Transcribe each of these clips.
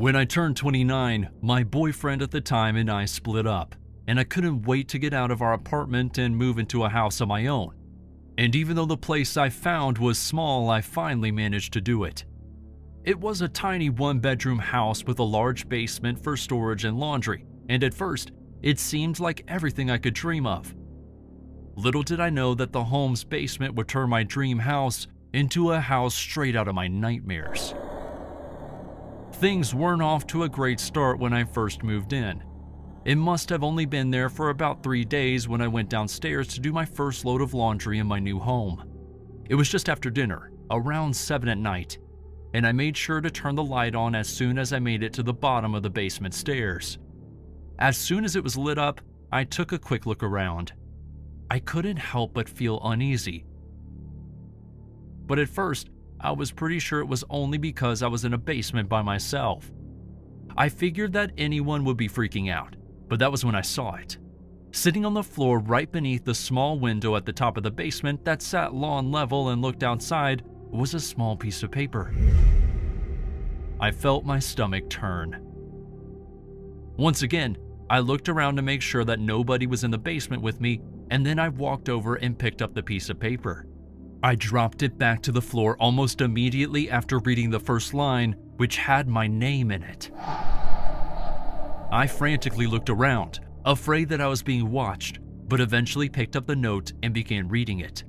When I turned 29, my boyfriend at the time and I split up, and I couldn't wait to get out of our apartment and move into a house of my own. And even though the place I found was small, I finally managed to do it. It was a tiny one-bedroom house with a large basement for storage and laundry, and at first, it seemed like everything I could dream of. Little did I know that the home's basement would turn my dream house into a house straight out of my nightmares. Things weren't off to a great start when I first moved in. It must have only been there for about 3 days when I went downstairs to do my first load of laundry in my new home. It was just after dinner, around 7 at night, and I made sure to turn the light on as soon as I made it to the bottom of the basement stairs. As soon as it was lit up, I took a quick look around. I couldn't help but feel uneasy. But at first, I was pretty sure it was only because I was in a basement by myself. I figured that anyone would be freaking out, but that was when I saw it. Sitting on the floor right beneath the small window at the top of the basement that sat lawn level and looked outside was a small piece of paper. I felt my stomach turn. Once again, I looked around to make sure that nobody was in the basement with me, and then I walked over and picked up the piece of paper. I dropped it back to the floor almost immediately after reading the first line, which had my name in it. I frantically looked around, afraid that I was being watched, but eventually picked up the note and began reading it.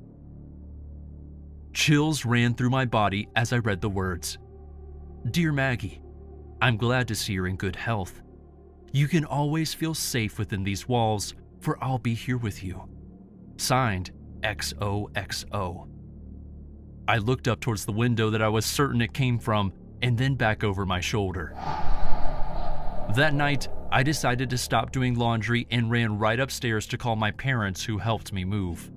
Chills ran through my body as I read the words. "Dear Maggie, I'm glad to see you're in good health. You can always feel safe within these walls, for I'll be here with you. Signed, XOXO." I looked up towards the window that I was certain it came from, and then back over my shoulder. That night, I decided to stop doing laundry and ran right upstairs to call my parents, who helped me move.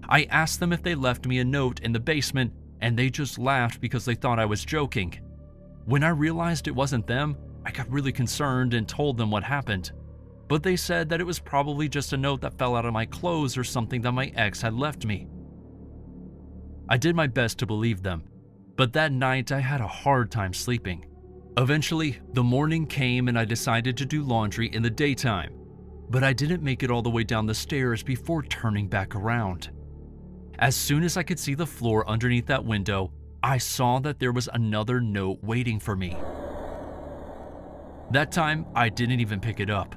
I asked them if they left me a note in the basement, and they just laughed because they thought I was joking. When I realized it wasn't them, I got really concerned and told them what happened. But they said that it was probably just a note that fell out of my clothes or something that my ex had left me. I did my best to believe them, but that night I had a hard time sleeping. Eventually, the morning came and I decided to do laundry in the daytime, but I didn't make it all the way down the stairs before turning back around. As soon as I could see the floor underneath that window, I saw that there was another note waiting for me. That time, I didn't even pick it up.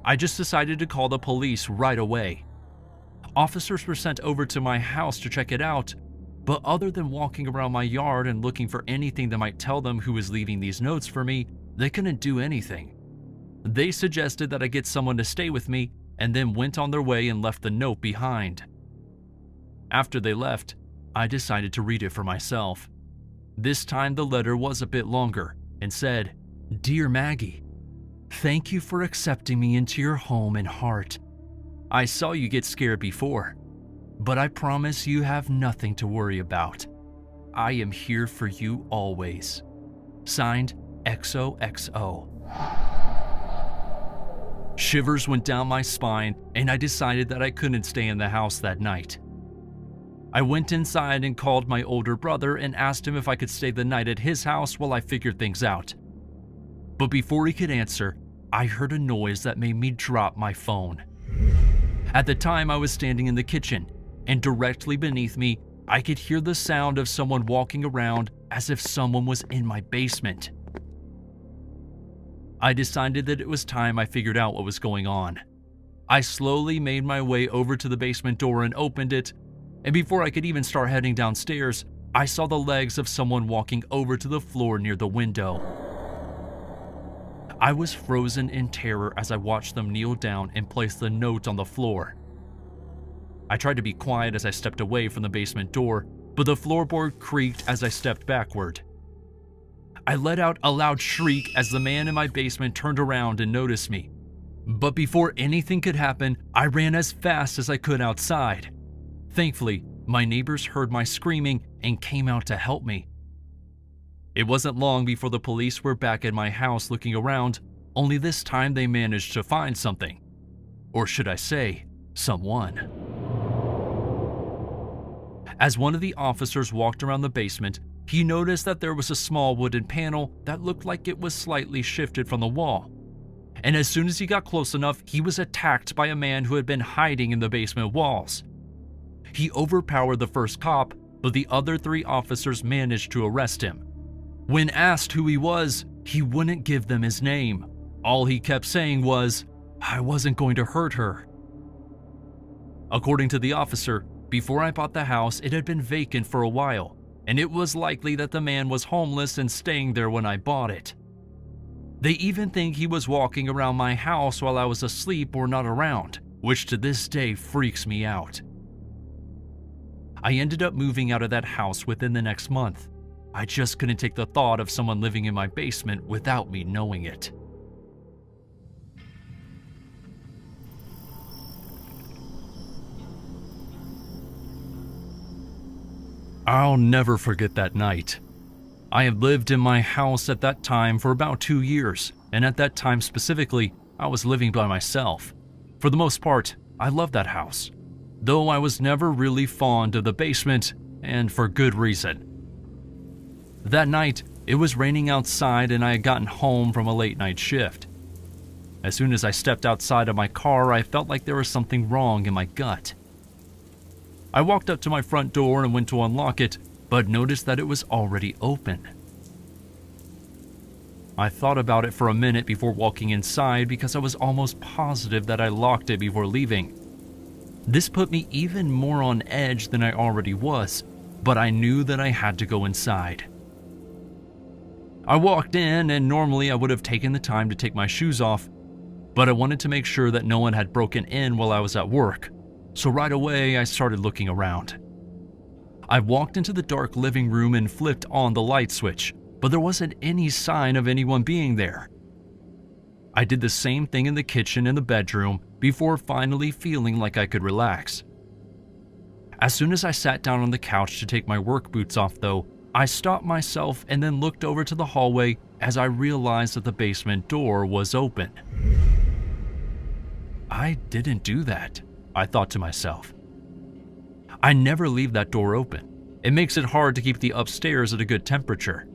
I just decided to call the police right away. Officers were sent over to my house to check it out, but other than walking around my yard and looking for anything that might tell them who was leaving these notes for me, they couldn't do anything. They suggested that I get someone to stay with me, and then went on their way and left the note behind. After they left, I decided to read it for myself. This time the letter was a bit longer and said, "Dear Maggie, thank you for accepting me into your home and heart. I saw you get scared before, but I promise you have nothing to worry about. I am here for you always. Signed, XOXO." Shivers went down my spine, and I decided that I couldn't stay in the house that night. I went inside and called my older brother and asked him if I could stay the night at his house while I figured things out. But before he could answer, I heard a noise that made me drop my phone. At the time, I was standing in the kitchen, and directly beneath me, I could hear the sound of someone walking around as if someone was in my basement. I decided that it was time I figured out what was going on. I slowly made my way over to the basement door and opened it, and before I could even start heading downstairs, I saw the legs of someone walking over to the floor near the window. I was frozen in terror as I watched them kneel down and place the note on the floor. I tried to be quiet as I stepped away from the basement door, but the floorboard creaked as I stepped backward. I let out a loud shriek as the man in my basement turned around and noticed me. But before anything could happen, I ran as fast as I could outside. Thankfully, my neighbors heard my screaming and came out to help me. It wasn't long before the police were back at my house looking around, only this time they managed to find something. Or should I say, someone. As one of the officers walked around the basement, he noticed that there was a small wooden panel that looked like it was slightly shifted from the wall. And as soon as he got close enough, he was attacked by a man who had been hiding in the basement walls. He overpowered the first cop, but the other 3 officers managed to arrest him. When asked who he was, he wouldn't give them his name. All he kept saying was, "I wasn't going to hurt her." According to the officer, before I bought the house, it had been vacant for a while, and it was likely that the man was homeless and staying there when I bought it. They even think he was walking around my house while I was asleep or not around, which to this day freaks me out. I ended up moving out of that house within the next month. I just couldn't take the thought of someone living in my basement without me knowing it. I'll never forget that night. I had lived in my house at that time for about 2 years, and at that time specifically, I was living by myself. For the most part, I loved that house, though I was never really fond of the basement, and for good reason. That night, it was raining outside and I had gotten home from a late night shift. As soon as I stepped outside of my car, I felt like there was something wrong in my gut. I walked up to my front door and went to unlock it, but noticed that it was already open. I thought about it for a minute before walking inside because I was almost positive that I locked it before leaving. This put me even more on edge than I already was, but I knew that I had to go inside. I walked in, and normally I would have taken the time to take my shoes off, but I wanted to make sure that no one had broken in while I was at work, so right away I started looking around. I walked into the dark living room and flipped on the light switch, but there wasn't any sign of anyone being there. I did the same thing in the kitchen and the bedroom before finally feeling like I could relax. As soon as I sat down on the couch to take my work boots off though, I stopped myself and then looked over to the hallway as I realized that the basement door was open. I didn't do that, I thought to myself. I never leave that door open. It makes it hard to keep the upstairs at a good temperature.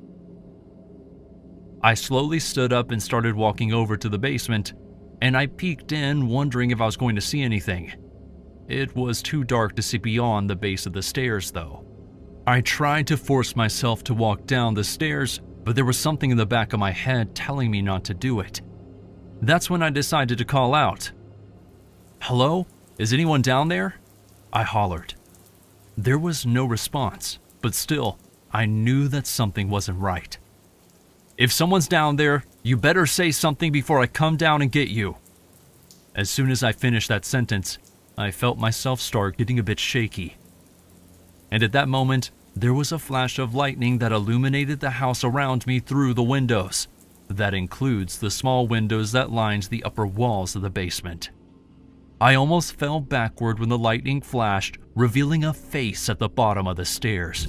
I slowly stood up and started walking over to the basement, and I peeked in, wondering if I was going to see anything. It was too dark to see beyond the base of the stairs, though. I tried to force myself to walk down the stairs, but there was something in the back of my head telling me not to do it. That's when I decided to call out. "Hello? Is anyone down there?" I hollered. There was no response, but still, I knew that something wasn't right. "If someone's down there, you better say something before I come down and get you." As soon as I finished that sentence, I felt myself start getting a bit shaky. And at that moment, there was a flash of lightning that illuminated the house around me through the windows. That includes the small windows that lined the upper walls of the basement. I almost fell backward when the lightning flashed, revealing a face at the bottom of the stairs.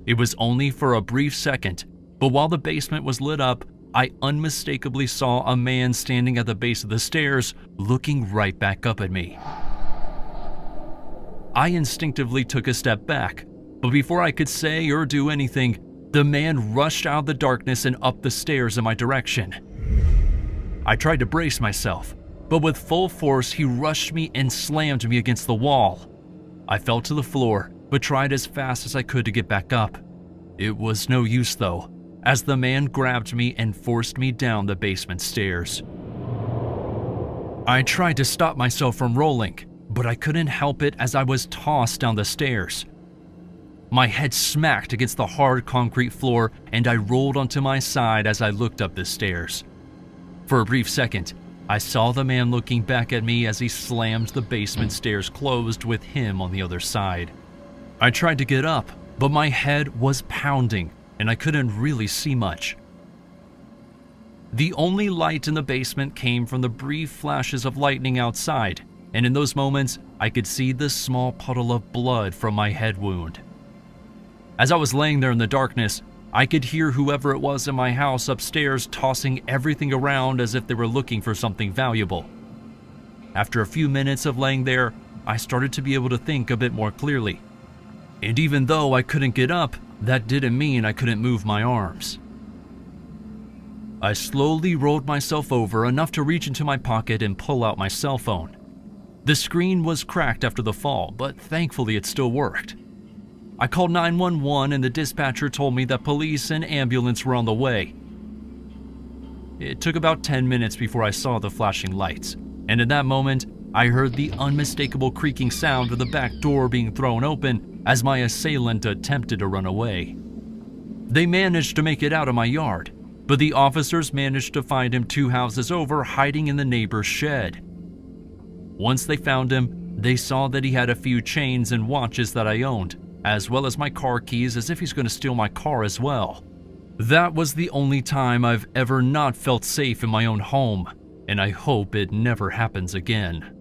It was only for a brief second, but while the basement was lit up, I unmistakably saw a man standing at the base of the stairs, looking right back up at me. I instinctively took a step back, but before I could say or do anything, the man rushed out of the darkness and up the stairs in my direction. I tried to brace myself, but with full force he rushed me and slammed me against the wall. I fell to the floor, but tried as fast as I could to get back up. It was no use though, as the man grabbed me and forced me down the basement stairs. I tried to stop myself from rolling, but I couldn't help it as I was tossed down the stairs. My head smacked against the hard concrete floor and I rolled onto my side as I looked up the stairs. For a brief second, I saw the man looking back at me as he slammed the basement stairs closed with him on the other side. I tried to get up, but my head was pounding and I couldn't really see much. The only light in the basement came from the brief flashes of lightning outside, and in those moments, I could see the small puddle of blood from my head wound. As I was laying there in the darkness, I could hear whoever it was in my house upstairs tossing everything around as if they were looking for something valuable. After a few minutes of laying there, I started to be able to think a bit more clearly. And even though I couldn't get up, that didn't mean I couldn't move my arms. I slowly rolled myself over enough to reach into my pocket and pull out my cell phone. The screen was cracked after the fall, but thankfully it still worked. I called 911 and the dispatcher told me that police and ambulance were on the way. It took about 10 minutes before I saw the flashing lights, and in that moment, I heard the unmistakable creaking sound of the back door being thrown open as my assailant attempted to run away. They managed to make it out of my yard, but the officers managed to find him 2 houses over, hiding in the neighbor's shed. Once they found him, they saw that he had a few chains and watches that I owned, as well as my car keys, as if he's going to steal my car as well. That was the only time I've ever not felt safe in my own home, and I hope it never happens again.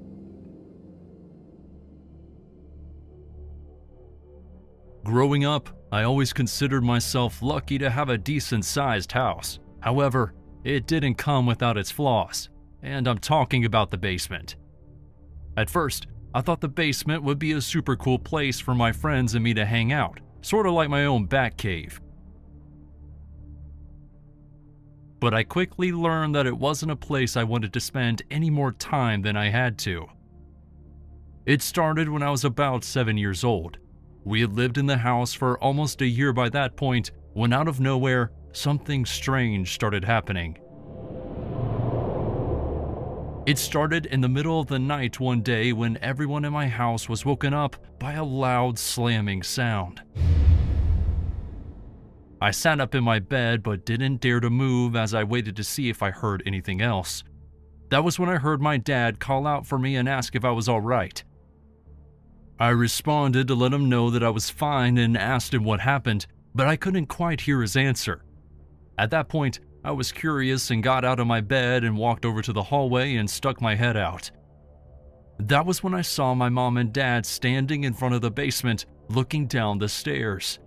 Growing up, I always considered myself lucky to have a decent-sized house. However, it didn't come without its flaws, and I'm talking about the basement. At first, I thought the basement would be a super cool place for my friends and me to hang out, sort of like my own bat cave. But I quickly learned that it wasn't a place I wanted to spend any more time than I had to. It started when I was about 7 years old. We had lived in the house for almost a year by that point, when out of nowhere, something strange started happening. It started in the middle of the night one day when everyone in my house was woken up by a loud slamming sound. I sat up in my bed but didn't dare to move as I waited to see if I heard anything else. That was when I heard my dad call out for me and ask if I was all right. I responded to let him know that I was fine and asked him what happened, but I couldn't quite hear his answer. At that point, I was curious and got out of my bed and walked over to the hallway and stuck my head out. That was when I saw my mom and dad standing in front of the basement, looking down the stairs.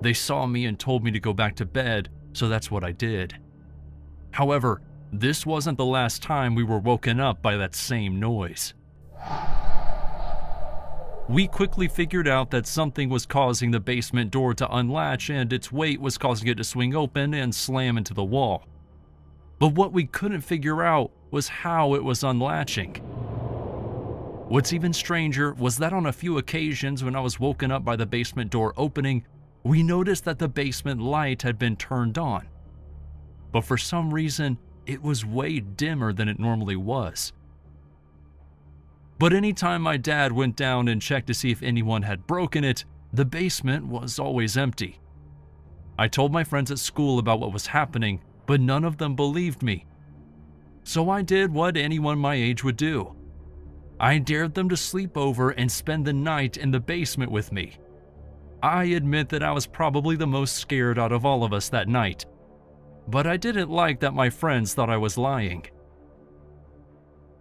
They saw me and told me to go back to bed, so that's what I did. However, this wasn't the last time we were woken up by that same noise. We quickly figured out that something was causing the basement door to unlatch and its weight was causing it to swing open and slam into the wall. But what we couldn't figure out was how it was unlatching. What's even stranger was that on a few occasions when I was woken up by the basement door opening, we noticed that the basement light had been turned on. But for some reason, it was way dimmer than it normally was. But anytime my dad went down and checked to see if anyone had broken it, the basement was always empty. I told my friends at school about what was happening, but none of them believed me. So I did what anyone my age would do. I dared them to sleep over and spend the night in the basement with me. I admit that I was probably the most scared out of all of us that night, but I didn't like that my friends thought I was lying.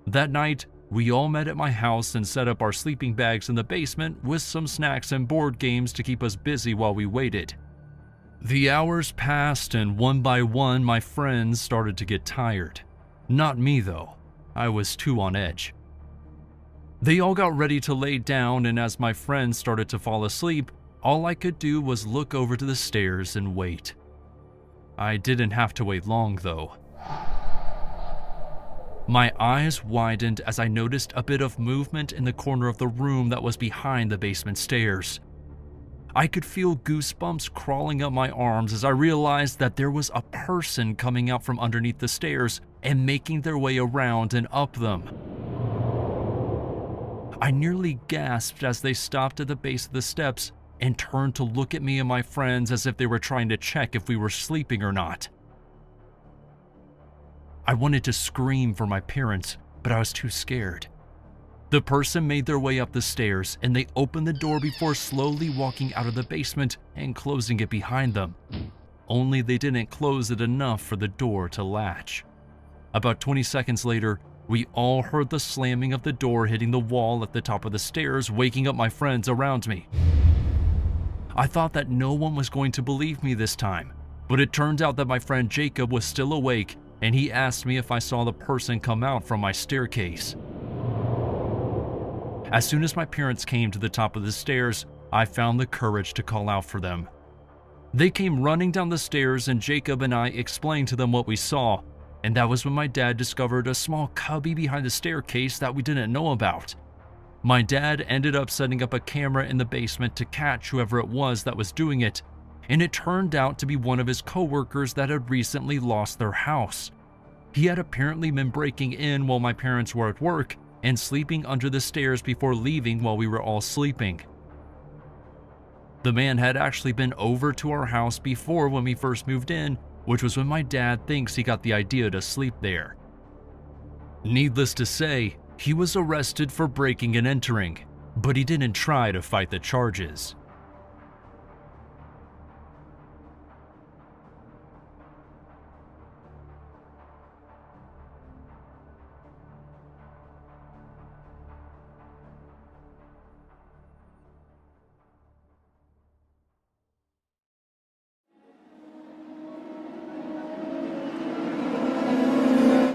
That night, we all met at my house and set up our sleeping bags in the basement with some snacks and board games to keep us busy while we waited. The hours passed and one by one my friends started to get tired. Not me though, I was too on edge. They all got ready to lay down, and as my friends started to fall asleep, all I could do was look over to the stairs and wait. I didn't have to wait long though. My eyes widened as I noticed a bit of movement in the corner of the room that was behind the basement stairs. I could feel goosebumps crawling up my arms as I realized that there was a person coming out from underneath the stairs and making their way around and up them. I nearly gasped as they stopped at the base of the steps and turned to look at me and my friends as if they were trying to check if we were sleeping or not. I wanted to scream for my parents, but I was too scared. The person made their way up the stairs and they opened the door before slowly walking out of the basement and closing it behind them. Only they didn't close it enough for the door to latch. About 20 seconds later, we all heard the slamming of the door hitting the wall at the top of the stairs, waking up my friends around me. I thought that no one was going to believe me this time, but it turned out that my friend Jacob was still awake and he asked me if I saw the person come out from my staircase. As soon as my parents came to the top of the stairs, I found the courage to call out for them. They came running down the stairs, and Jacob and I explained to them what we saw, and that was when my dad discovered a small cubby behind the staircase that we didn't know about. My dad ended up setting up a camera in the basement to catch whoever it was that was doing it, and it turned out to be one of his coworkers that had recently lost their house. He had apparently been breaking in while my parents were at work and sleeping under the stairs before leaving while we were all sleeping. The man had actually been over to our house before when we first moved in, which was when my dad thinks he got the idea to sleep there. Needless to say, he was arrested for breaking and entering, but he didn't try to fight the charges.